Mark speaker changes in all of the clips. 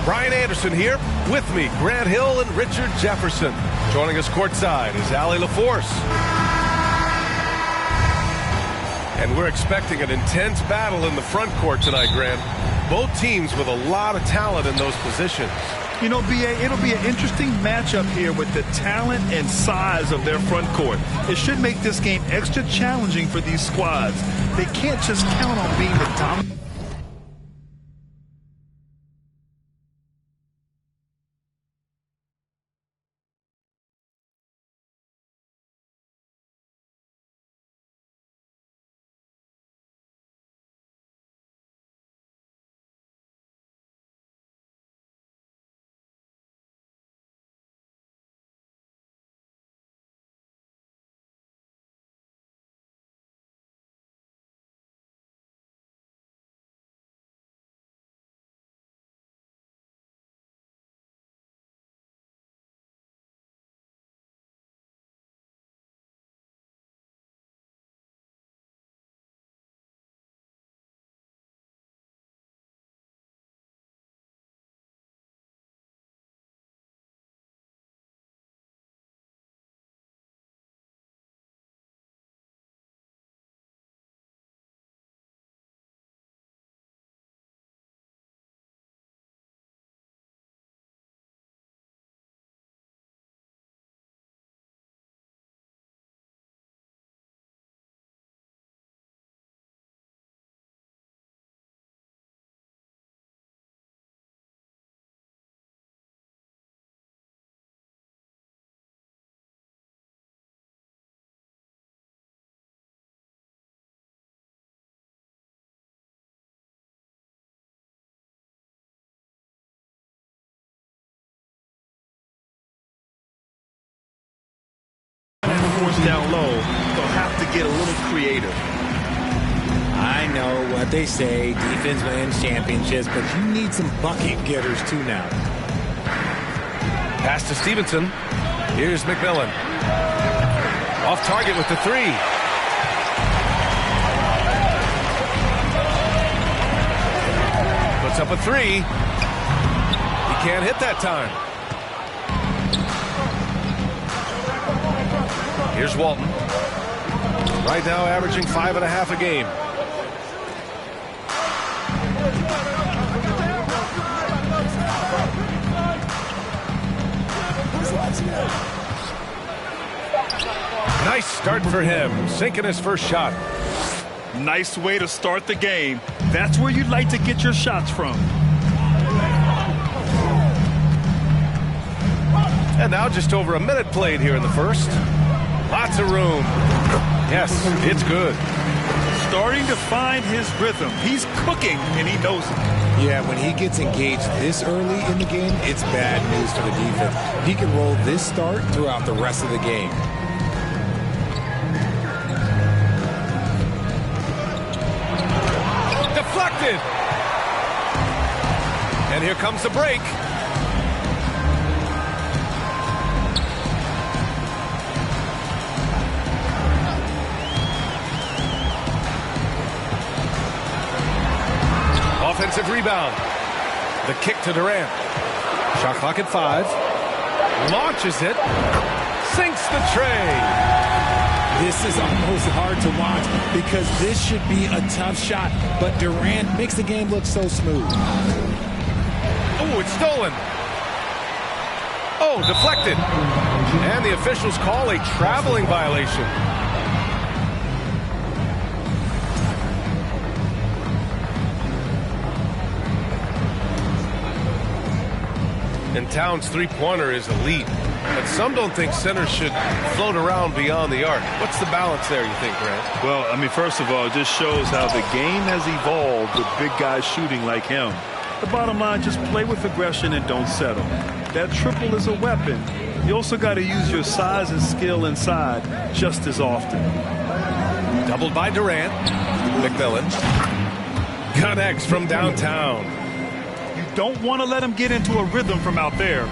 Speaker 1: Brian Anderson here. With me, Grant Hill and Richard Jefferson. Joining us courtside is Allie LaForce. And we're expecting an intense battle in the front court tonight, Grant. Both teams with a lot of talent in those positions.
Speaker 2: You know, B.A., it'll be an interesting matchup here with the talent and size of their front court. It should make this game extra challenging for these squads. They can't just count on being the dominant. Down low, they'll have to get a little creative.
Speaker 3: I know what they say, defense wins championships, but you need some bucket getters too now.
Speaker 1: Pass to Stevenson. Here's McMillan. Off target with the three. Puts up a three. He can't hit that time. Here's Walton. Right now averaging 5.5 a game. Nice start for him, sinking his first shot.
Speaker 2: Nice way to start the game. That's where you'd like to get your shots from.
Speaker 1: And now just over a minute played here in the first. Lots of room. Yes, it's good.
Speaker 2: Starting to find his rhythm. He's cooking, and he knows it.
Speaker 3: Yeah, when he gets engaged this early in the game, it's bad news for the defense. He can roll this start throughout the rest of the game.
Speaker 1: Deflected. And here comes the break. Offensive rebound. The kick to Durant. Shot clock at 5. Launches it. Sinks the tray.
Speaker 3: This is almost hard to watch because this should be a tough shot, but Durant makes the game look so smooth.
Speaker 1: Oh, it's stolen. Oh, deflected. And the officials call a traveling violation. And Towns' three-pointer is elite. But some don't think centers should float around beyond the arc. What's the balance there, you think, Grant?
Speaker 2: Well, I mean, first of all, it just shows how the game has evolved with big guys shooting like him. The bottom line, just play with aggression and don't settle. That triple is a weapon. You also got to use your size and skill inside just as often.
Speaker 1: Doubled by Durant. McMillan connects from downtown.
Speaker 2: You don't want to let him get into a rhythm from out there.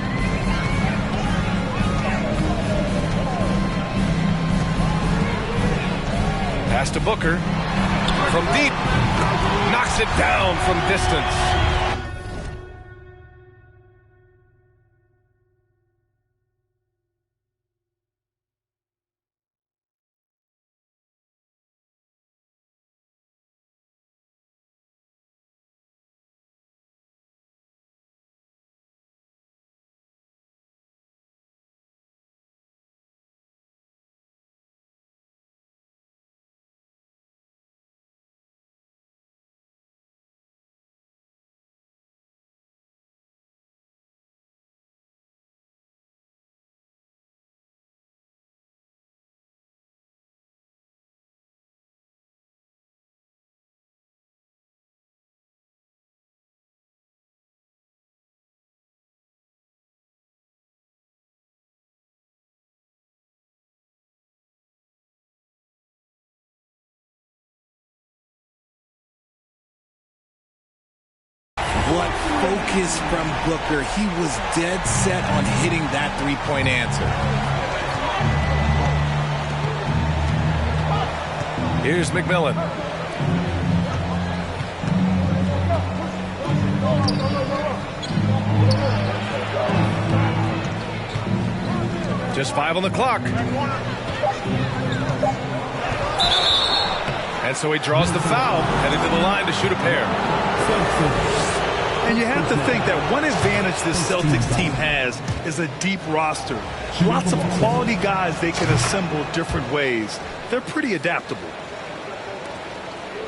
Speaker 1: Pass to Booker. From deep. Knocks it down from distance.
Speaker 3: What focus from Booker. He was dead set on hitting that three-point answer.
Speaker 1: Here's McMillan. Just 5 on the clock. And so he draws the foul, heading to the line to shoot a pair.
Speaker 2: And you have to think that one advantage this Celtics team has is a deep roster. Lots of quality guys they can assemble different ways. They're pretty adaptable.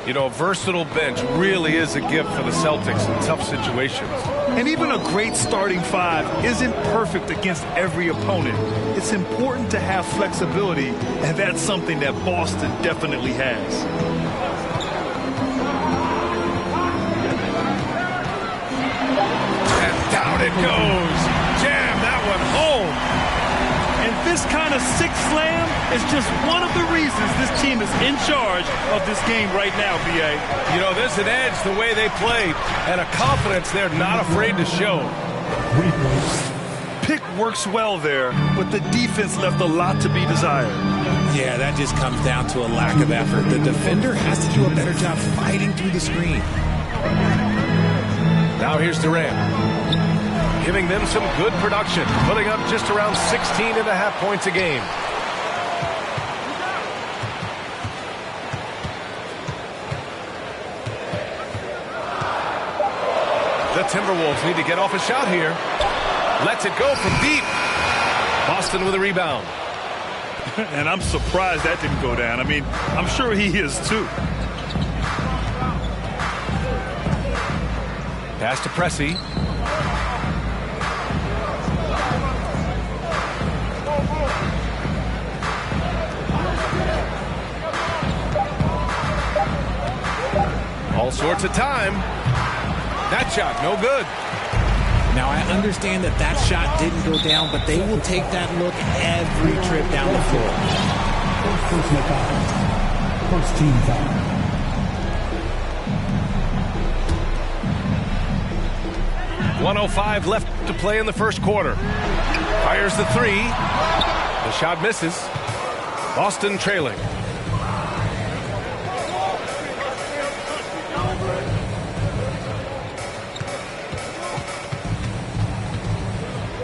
Speaker 1: You know, a versatile bench really is a gift for the Celtics in tough situations.
Speaker 2: And even a great starting five isn't perfect against every opponent. It's important to have flexibility, and that's something that Boston definitely has.
Speaker 1: And down it goes. Jam that one home.
Speaker 2: And this kind of six slam is just one of the reasons this team is in charge of this game right now, B.A.
Speaker 1: You know, there's an edge the way they played and a confidence they're not afraid to show.
Speaker 2: Pick works well there, but the defense left a lot to be desired.
Speaker 3: Yeah, that just comes down to a lack of effort. The defender has to do a better job fighting through the screen.
Speaker 1: Now here's Durant, giving them some good production, putting up just around 16.5 points a game. The Timberwolves need to get off a shot here. Lets it go from deep. Boston with a rebound.
Speaker 2: And I'm surprised that didn't go down. I mean, I'm sure he is too.
Speaker 1: Pass to Pressey. All sorts of time. That shot, no good.
Speaker 3: Now, I understand that that shot didn't go down, but they will take that look every trip down the floor.
Speaker 4: First team foul.
Speaker 1: 1:05 left to play in the first quarter. Fires the three. The shot misses. Boston trailing.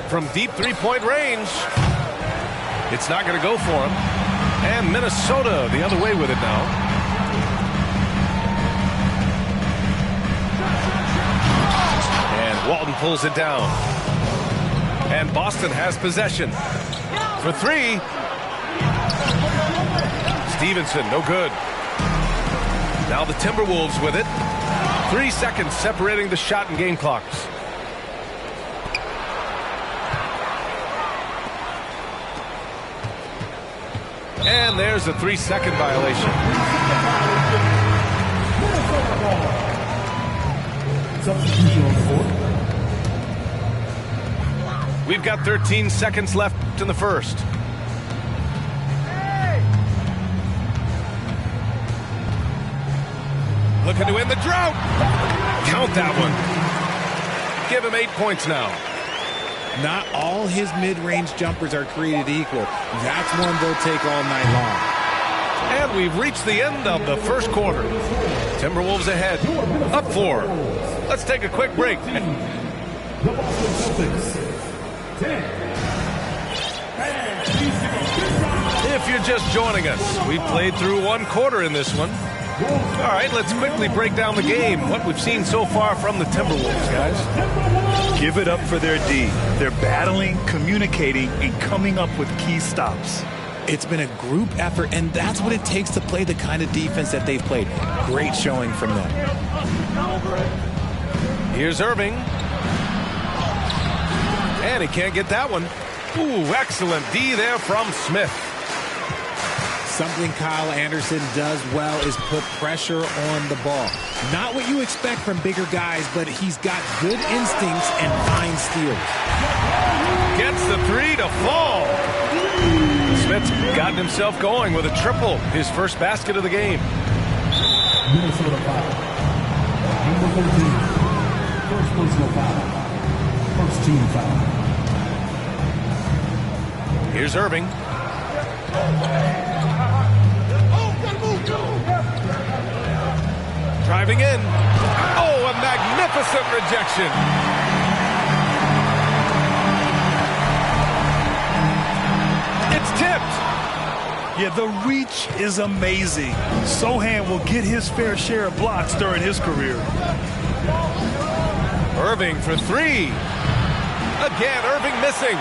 Speaker 1: From deep three-point range. It's not going to go for him. And Minnesota the other way with it now. And Walton pulls it down. And Boston has possession. For three. Stevenson, no good. Now the Timberwolves with it. 3 seconds separating the shot and game clocks. And there's a 3-second violation. We've got 13 seconds left in the first. Looking to win the drought. Count that one. Give him 8 points now.
Speaker 3: Not all his mid-range jumpers are created equal. That's one they'll take all night long.
Speaker 1: And we've reached the end of the first quarter. Timberwolves ahead, up 4. Let's take a quick break. If you're just joining us, we played through 1 quarter in this one. All right, let's quickly break down the game. What we've seen so far from the Timberwolves, guys.
Speaker 2: Give it up for their D. They're battling, communicating, and coming up with key stops.
Speaker 3: It's been a group effort, and that's what it takes to play the kind of defense that they've played. Great showing from them.
Speaker 1: Here's Irving. And he can't get that one. Ooh, excellent D there from Smith.
Speaker 3: Something Kyle Anderson does well is put pressure on the ball. Not what you expect from bigger guys, but he's got good instincts and fine steals.
Speaker 1: Gets the 3 to fall. Smith's gotten himself going with a triple, his first basket of the game.
Speaker 4: First personal foul. First team foul.
Speaker 1: Here's Irving. Driving in. Oh, a magnificent rejection. It's tipped.
Speaker 2: Yeah, the reach is amazing. Sohan will get his fair share of blocks during his career.
Speaker 1: Irving for three. Again, Irving missing.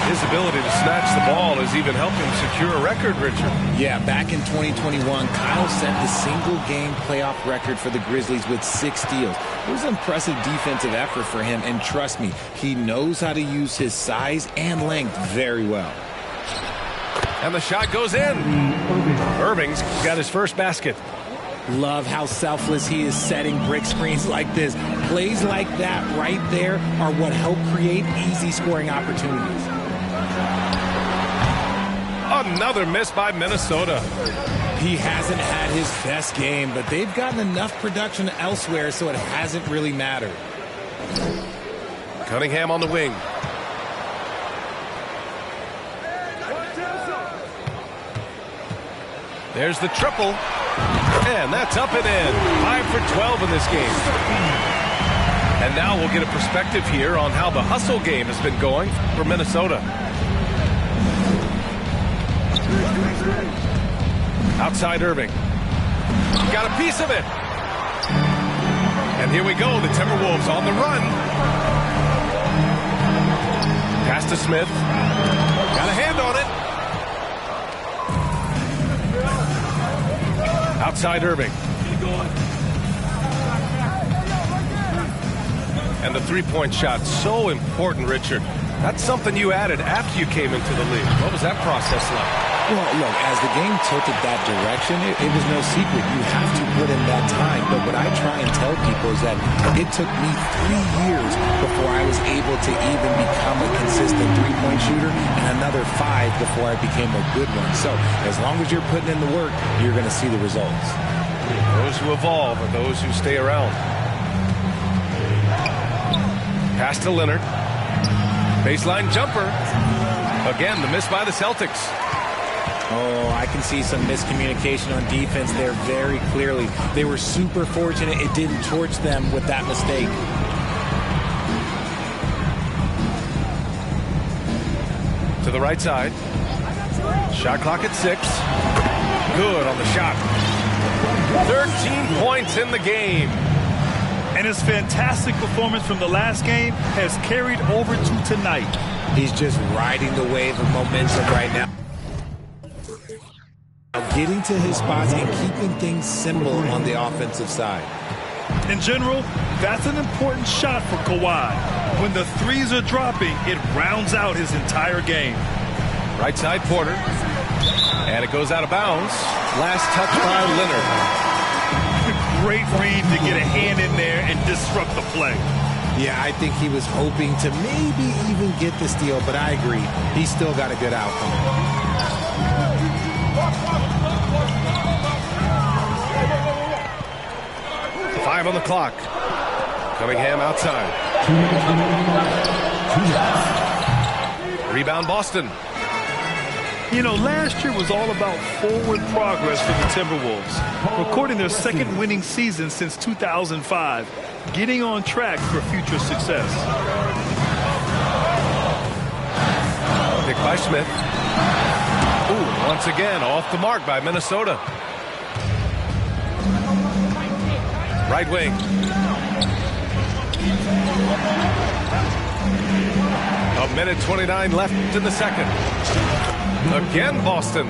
Speaker 1: His ability to snatch the ball has even helped him secure a record, Richard.
Speaker 3: Yeah, back in 2021, Kyle set the single-game playoff record for the Grizzlies with 6 steals. It was an impressive defensive effort for him, and trust me, he knows how to use his size and length very well.
Speaker 1: And the shot goes in. Irving's got his first basket.
Speaker 3: Love how selfless he is setting brick screens like this. Plays like that right there are what help create easy scoring opportunities.
Speaker 1: Another miss by Minnesota.
Speaker 3: He hasn't had his best game, but they've gotten enough production elsewhere, so it hasn't really mattered.
Speaker 1: Cunningham on the wing. There's the triple. And that's up and in. 5 for 12 in this game. And now we'll get a perspective here on how the hustle game has been going for Minnesota. Outside Irving. Got a piece of it. And here we go. The Timberwolves on the run. Pass to Smith. Got a hand on it. Outside Irving. And the three-point shot, so important, Richard. That's something you added after you came into the league. What was that process like?
Speaker 3: Well, look, as the game tilted that direction, it was no secret. You have to put in that time. But what I try and tell people is that it took me 3 years before I was able to even become a consistent three-point shooter, and another 5 before I became a good one. So as long as you're putting in the work, you're going to see the results.
Speaker 1: Those who evolve are those who stay around. Pass to Leonard. Baseline jumper. Again, the miss by the Celtics.
Speaker 3: Oh, I can see some miscommunication on defense there very clearly. They were super fortunate it didn't torch them with that mistake.
Speaker 1: To the right side. Shot clock at 6. Good on the shot. 13 points in the game.
Speaker 2: And his fantastic performance from the last game has carried over to tonight.
Speaker 3: He's just riding the wave of momentum right now. Getting to his spots and keeping things simple on the offensive side.
Speaker 2: In general, that's an important shot for Kawhi. When the threes are dropping, it rounds out his entire game.
Speaker 1: Right side Porter. And it goes out of bounds. Last touch by Leonard.
Speaker 2: Great read to get a hand in there and disrupt the play.
Speaker 3: Yeah, I think he was hoping to maybe even get the steal, but I agree. He still got a good outcome.
Speaker 1: Five on the clock. Cunningham outside. Rebound Boston.
Speaker 2: You know, last year was all about forward progress for the Timberwolves, recording their second winning season since 2005, getting on track for future success.
Speaker 1: Pick by Smith. Ooh, once again, off the mark by Minnesota. Right wing. A minute 29 left in the second. Again, Boston.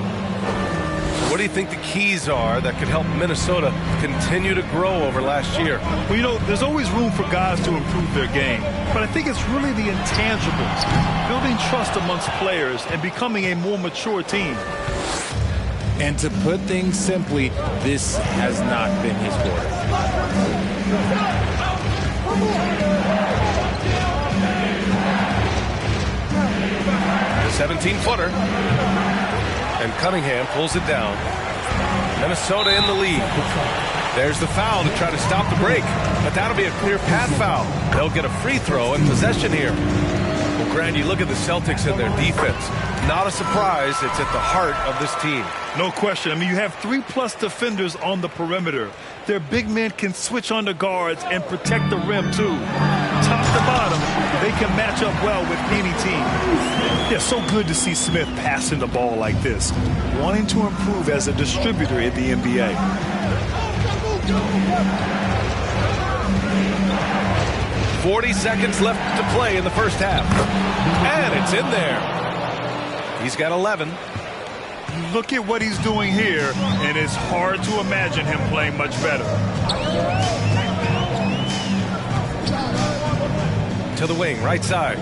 Speaker 1: What do you think the keys are that could help Minnesota continue to grow over last year?
Speaker 2: Well, you know, there's always room for guys to improve their game, but I think it's really the intangibles, building trust amongst players and becoming a more mature team.
Speaker 3: And to put things simply, this has not been his quarter.
Speaker 1: The 17-footer. And Cunningham pulls it down. Minnesota in the lead. There's the foul to try to stop the break, but that'll be a clear path foul. They'll get a free throw and possession here. Well, Grant, you look at the Celtics and their defense. Not a surprise, it's at the heart of this team.
Speaker 2: No question. I mean, you have 3+ defenders on the perimeter. Their big men can switch on the guards and protect the rim, too. Top to bottom, they can match up well with any team. Yeah, so good to see Smith passing the ball like this, wanting to improve as a distributor in the NBA.
Speaker 1: 40 seconds left to play in the first half. And it's in there. He's got 11.
Speaker 2: Look at what he's doing here, and it's hard to imagine him playing much better.
Speaker 1: To the wing, right side.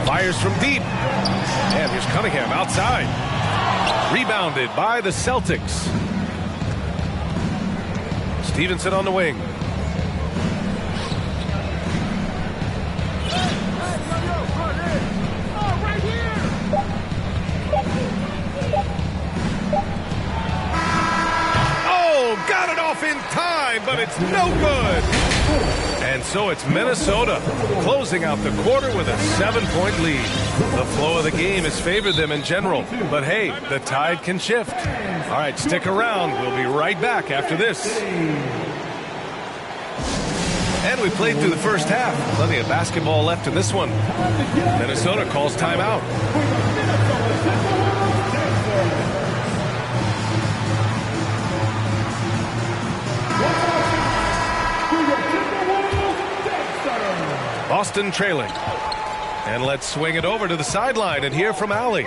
Speaker 1: Fires from deep. And here's Cunningham outside. Rebounded by the Celtics. Stevenson on the wing. Oh, got it off in time, but it's no good. And so it's Minnesota closing out the quarter with a 7-point lead. The flow of the game has favored them in general, but hey, the tide can shift. All right, stick around. We'll be right back after this. And we played through the first half. Plenty of basketball left in this one. Minnesota calls timeout. Boston trailing. And let's swing it over to the sideline and hear from Allie.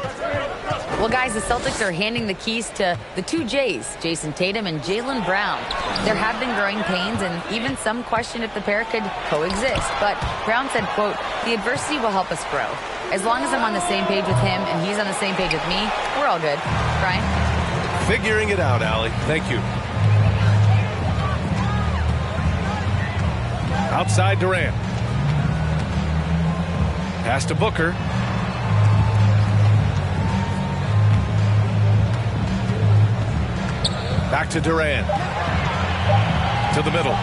Speaker 5: Well, guys, the Celtics are handing the keys to the two J's, Jason Tatum and Jaylen Brown. There have been growing pains, and even some question if the pair could coexist. But Brown said, quote, "The adversity will help us grow. As long as I'm on the same page with him and he's on the same page with me, we're all good." Brian?
Speaker 1: Figuring it out, Allie. Thank you. Outside Durant. Pass to Booker. Back to Durant. To the middle.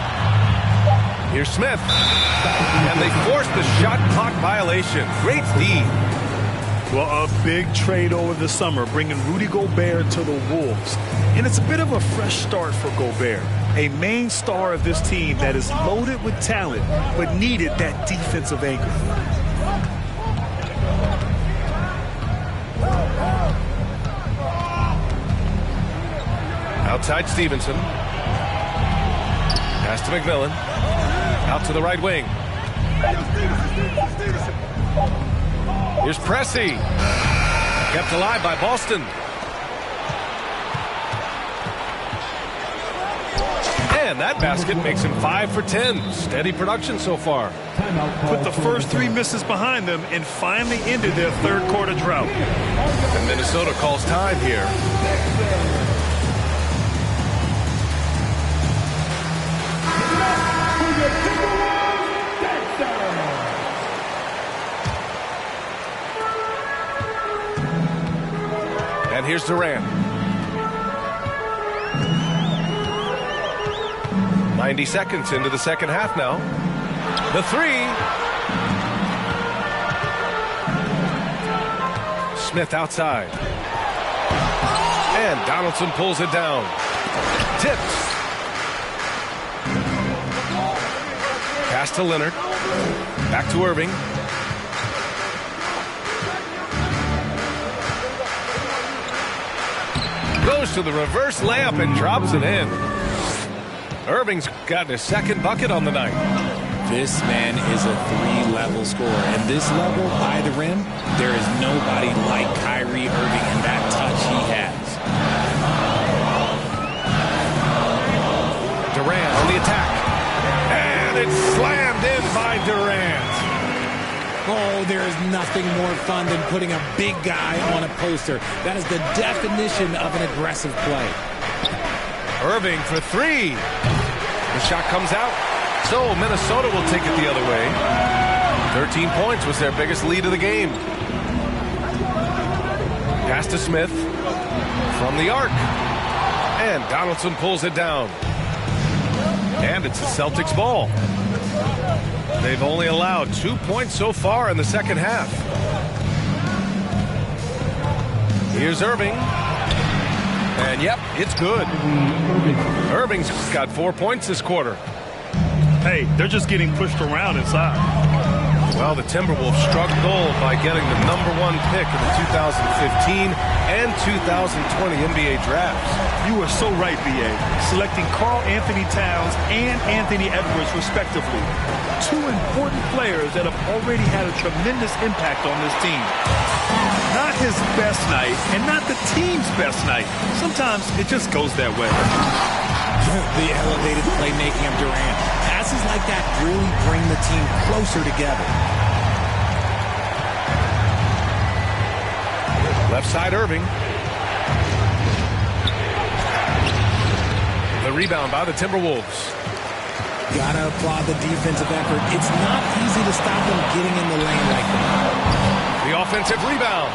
Speaker 1: Here's Smith. And they forced the shot clock violation. Great D.
Speaker 2: Well, a big trade over the summer, bringing Rudy Gobert to the Wolves. And it's a bit of a fresh start for Gobert, a main star of this team that is loaded with talent, but needed that defensive anchor.
Speaker 1: Outside Stevenson. Pass to McMillan. Out to the right wing. Here's Pressey. Kept alive by Boston. And that basket makes him 5 for 10. Steady production so far.
Speaker 2: Put the first 3 misses behind them and finally ended their third quarter drought.
Speaker 1: And Minnesota calls time here. And here's Durant. 90 seconds into the second half now. The three. Smith outside. And Donaldson pulls it down. Tipped. Pass to Leonard. Back to Irving. Goes to the reverse layup and drops it in. Irving's got his second bucket on the night.
Speaker 3: This man is a 3-level scorer. And this level by the rim, there is nobody like Kyrie Irving and that touch he has.
Speaker 1: Durant on the attack. And it's slammed in by Durant.
Speaker 3: Oh, there is nothing more fun than putting a big guy on a poster. That is the definition of an aggressive play.
Speaker 1: Irving for three. The shot comes out. So Minnesota will take it the other way. 13 points was their biggest lead of the game. Pass to Smith. from the arc. And Donaldson pulls it down. And it's the Celtics ball. They've only allowed 2 points so far in the second half. Here's Irving. And yep, it's good. Irving's got 4 points this quarter.
Speaker 2: Hey, they're just getting pushed around inside.
Speaker 1: Well, the Timberwolves struck gold by getting the #1 pick in the 2015 and 2020 NBA drafts.
Speaker 2: You are so right, B.A. Selecting Karl Anthony Towns and Anthony Edwards, respectively. Two important players that have already had a tremendous impact on this team. Not his best night, and not the team's best night. Sometimes it just goes that way.
Speaker 3: The elevated playmaking of Durant. Passes like that really bring the team closer together.
Speaker 1: Left side, Irving. The rebound by the Timberwolves.
Speaker 3: Gotta applaud the defensive effort. It's not easy to stop them getting in the lane like that.
Speaker 1: The offensive rebound.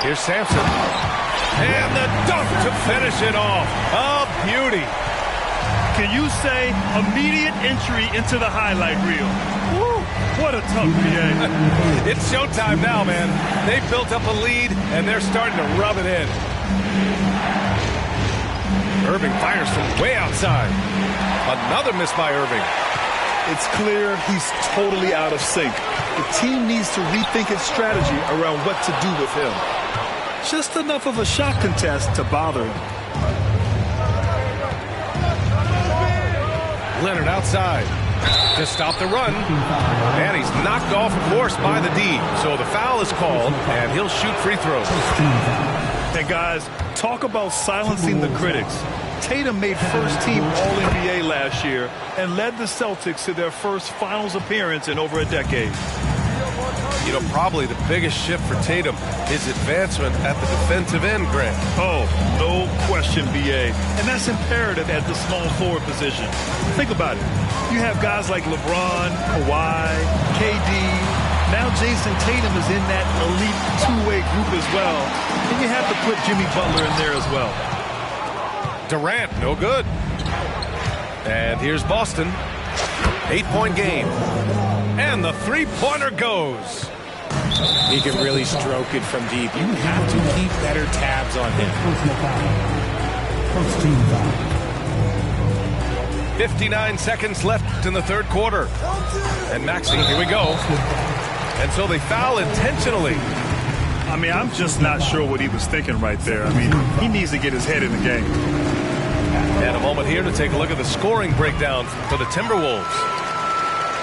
Speaker 1: Here's Sampson. And the dunk to finish it off. A beauty.
Speaker 2: Can you say immediate entry into the highlight reel? Woo, what a tough BA.
Speaker 1: It's showtime now, man. They've built up a lead, and they're starting to rub it in. Irving fires from way outside. Another miss by Irving.
Speaker 2: It's clear he's totally out of sync. The team needs to rethink its strategy around what to do with him. Just enough of a shot contest to bother him.
Speaker 1: Leonard outside to stop the run. And he's knocked off course by the D. So the foul is called, and he'll shoot free throws.
Speaker 2: And guys, talk about silencing the critics. Tatum made first-team All-NBA last year and led the Celtics to their first finals appearance in over a decade.
Speaker 1: You know, probably the biggest shift for Tatum is advancement at the defensive end, Grant.
Speaker 2: Oh, no question, B.A. And that's imperative at the small forward position. Think about it. You have guys like LeBron, Kawhi, KD. Now Jason Tatum is in that elite two-way group as well. And you have to put Jimmy Butler in there as well.
Speaker 1: Durant, no good. And here's Boston. 8-point game. And the three-pointer goes.
Speaker 3: He can really stroke it from deep. You have to keep better tabs on him.
Speaker 4: First team foul.
Speaker 1: 59 seconds left in the third quarter. And Maxey, here we go. And so they foul intentionally.
Speaker 2: I mean, I'm just not sure what he was thinking right there. I mean, he needs to get his head in the game.
Speaker 1: And a moment here to take a look at the scoring breakdown for the Timberwolves.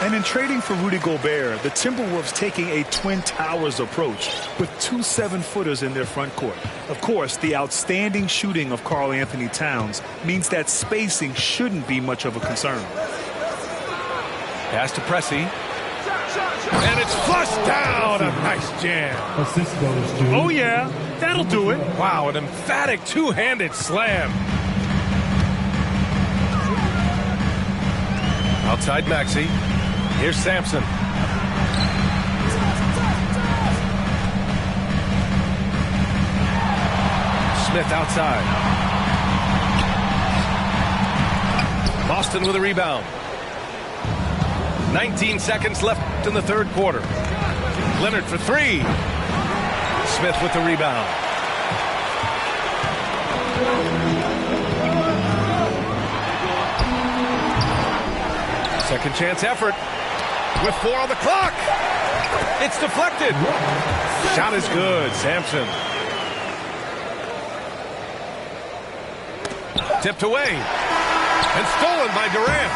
Speaker 2: And in trading for Rudy Gobert, the Timberwolves taking a Twin Towers approach with two 7-footers in their front court. Of course, the outstanding shooting of Karl Anthony Towns means that spacing shouldn't be much of a concern.
Speaker 1: Pass to Pressey. And it's flushed down. A nice jam.
Speaker 4: Assist goes to.
Speaker 2: Oh, yeah. That'll do it.
Speaker 1: Wow, an emphatic two-handed slam. Outside Maxey. Here's Sampson. Smith outside. Boston with a rebound. 19 seconds left in the third quarter. Leonard for three. Smith with the rebound. Second chance effort. With 4 on the clock. It's deflected. Shot is good. Sampson. Tipped away. And stolen by Durant.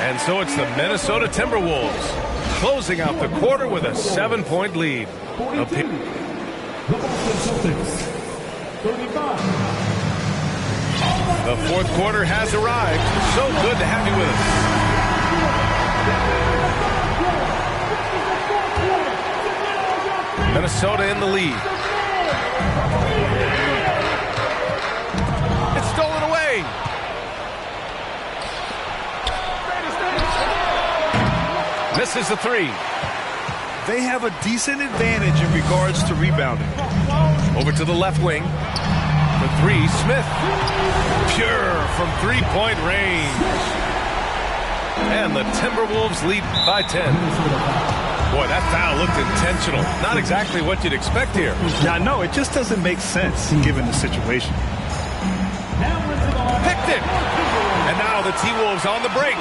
Speaker 1: And so it's the Minnesota Timberwolves closing out the quarter with a 7-point lead.
Speaker 4: The Celtics, 35.
Speaker 1: The fourth quarter has arrived. So good to have you with us. Minnesota in the lead. It's stolen away. Misses the three.
Speaker 2: They have a decent advantage in regards to rebounding.
Speaker 1: Over to the left wing. For three, Smith. Pure from three-point range. And the Timberwolves lead by 10. Boy, that foul looked intentional. Not exactly what you'd expect here.
Speaker 2: Yeah, no, it just doesn't make sense given the situation.
Speaker 1: Picked it. And now the T-Wolves on the break.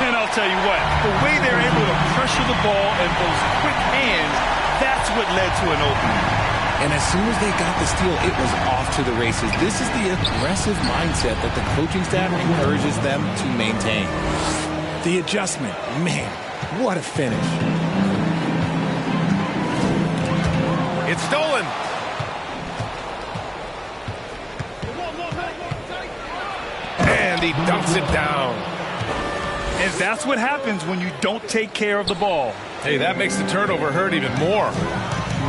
Speaker 2: And I'll tell you what, the way they're able to pressure the ball and those quick hands, that's what led to an opening.
Speaker 3: And as soon as they got the steal, it was off to the races. This is the aggressive mindset that the coaching staff encourages them to maintain. The adjustment, man, what a finish.
Speaker 1: It's stolen. And he dunks it down.
Speaker 2: And that's what happens when you don't take care of the ball.
Speaker 1: Hey, that makes the turnover hurt even more.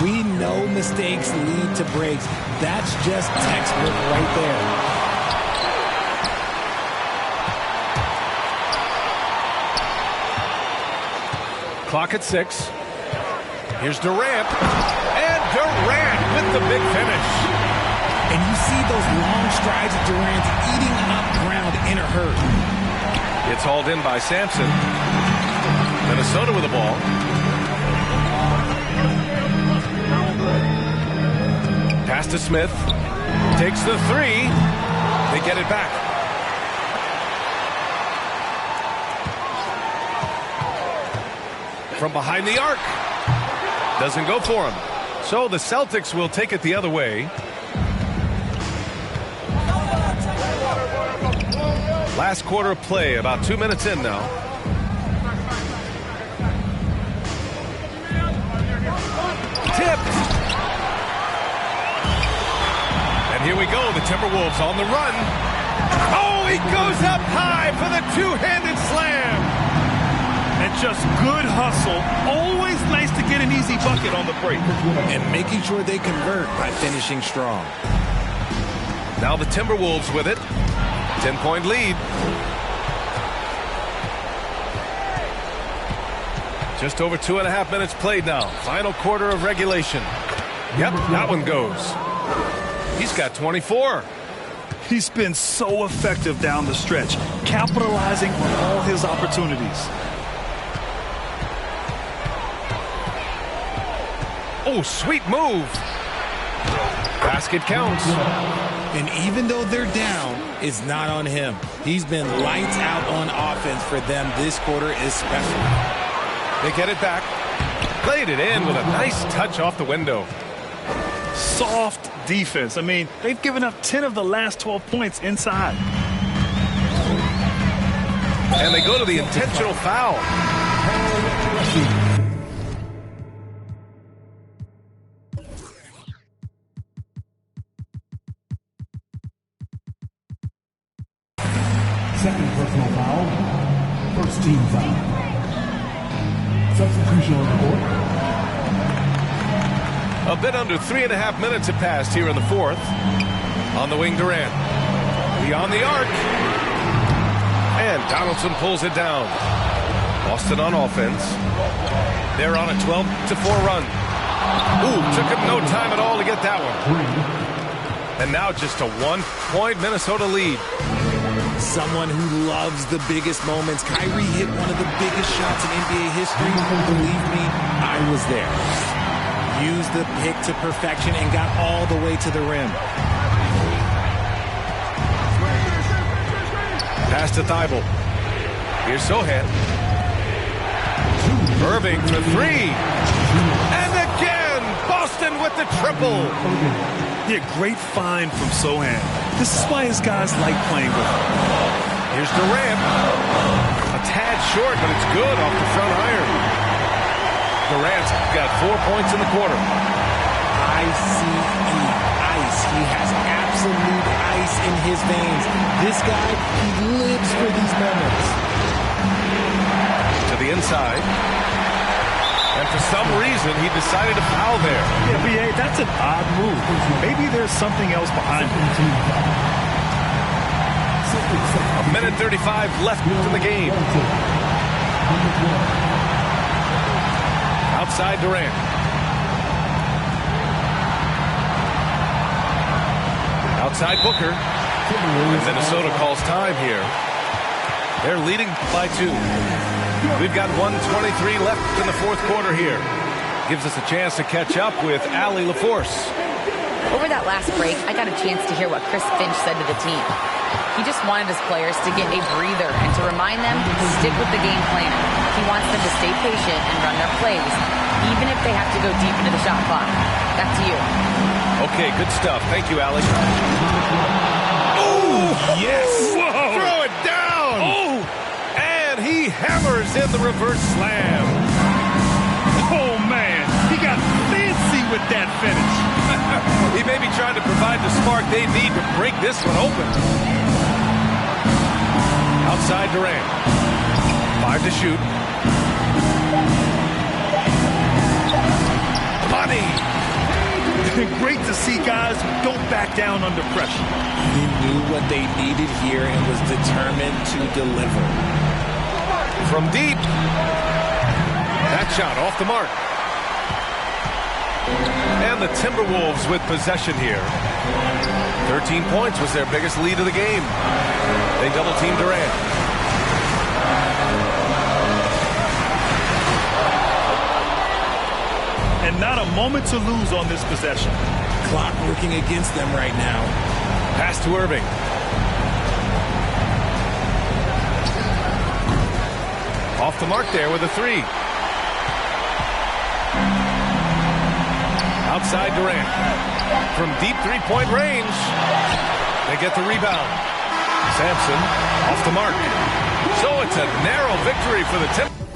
Speaker 3: We know mistakes lead to breaks. That's just textbook right there.
Speaker 1: Clock at 6. Here's Durant. And Durant with the big finish.
Speaker 3: And you see those long strides of Durant eating up ground in a hurry.
Speaker 1: It's hauled in by Sampson. Minnesota with the ball. Pass to Smith. Takes the three. They get it back. From behind the arc. Doesn't go for him. So the Celtics will take it the other way. Last quarter of play, about 2 minutes in now. Tipped. And here we go, the Timberwolves on the run. Oh, he goes up high for the two-handed slam.
Speaker 2: And just good hustle. Always nice to get an easy bucket on the break.
Speaker 3: And making sure they convert by finishing strong.
Speaker 1: Now the Timberwolves with it. 10-point lead. Just over 2.5 minutes played now. Final quarter of regulation. Yep, that one goes. He's got 24.
Speaker 2: He's been so effective down the stretch, capitalizing on all his opportunities.
Speaker 1: Oh, sweet move. Basket counts.
Speaker 3: And even though they're down, it's not on him. He's been lights out on offense for them this quarter especially.
Speaker 1: They get it back. Played it in with a nice touch off the window.
Speaker 2: Soft defense. I mean, they've given up 10 of the last 12 points inside.
Speaker 1: And they go to the intentional foul.
Speaker 4: Second personal foul. First team foul. Substitution on the court.
Speaker 1: A bit under 3.5 minutes have passed here in the fourth. On the wing, Durant. Beyond the arc. And Donaldson pulls it down. Boston on offense. They're on a 12-4 run. Ooh, took him no time at all to get that one. And now just a 1-point Minnesota lead.
Speaker 3: Someone who loves the biggest moments. Kyrie hit one of the biggest shots in NBA history. Believe me, I was there. Used the pick to perfection and got all the way to the rim.
Speaker 1: Pass to Thibault. Here's Sohan. Irving for three. And again, Boston with the triple.
Speaker 2: Yeah, great find from Sohan. This is why his guys like playing with him.
Speaker 1: Here's Durant. A tad short, but it's good off the front iron. Durant's got 4 points in the quarter.
Speaker 3: ICE. He has absolute ice in his veins. This guy, he lives for these moments.
Speaker 1: To the inside. And for some reason, he decided to foul there.
Speaker 2: Yeah, BA, that's an odd move. Maybe there's something else behind it.
Speaker 1: A minute 35 left in the game. Outside Durant. Outside Booker. And Minnesota calls time here. They're leading by 2. We've got 1:23 left in the fourth quarter here. Gives us a chance to catch up with Allie LaForce.
Speaker 5: Over that last break, I got a chance to hear what Chris Finch said to the team. He just wanted his players to get a breather and to remind them to stick with the game plan. He wants them to stay patient and run their plays, even if they have to go deep into the shot clock. Back to you.
Speaker 1: Okay, good stuff. Thank you, Allie. Oh, yes!
Speaker 2: Whoa.
Speaker 1: Throw it down!
Speaker 2: Oh!
Speaker 1: And he hammers in the reverse slam.
Speaker 2: Oh, man. He got fancy with that finish.
Speaker 1: He may be trying to provide the spark they need to break this one open. Outside Durant. 5 to shoot. Money!
Speaker 2: Great to see guys who don't back down under pressure.
Speaker 3: He knew what they needed here and was determined to deliver.
Speaker 1: From deep. That shot off the mark. And the Timberwolves with possession here. 13 points was their biggest lead of the game. They double-team Durant.
Speaker 2: And not a moment to lose on this possession.
Speaker 3: Clock working against them right now.
Speaker 1: Pass to Irving. Off the mark there with a 3. Outside Durant. From deep three-point range. They get the rebound. Sampson off the mark. So it's a narrow victory for the Timberwolves.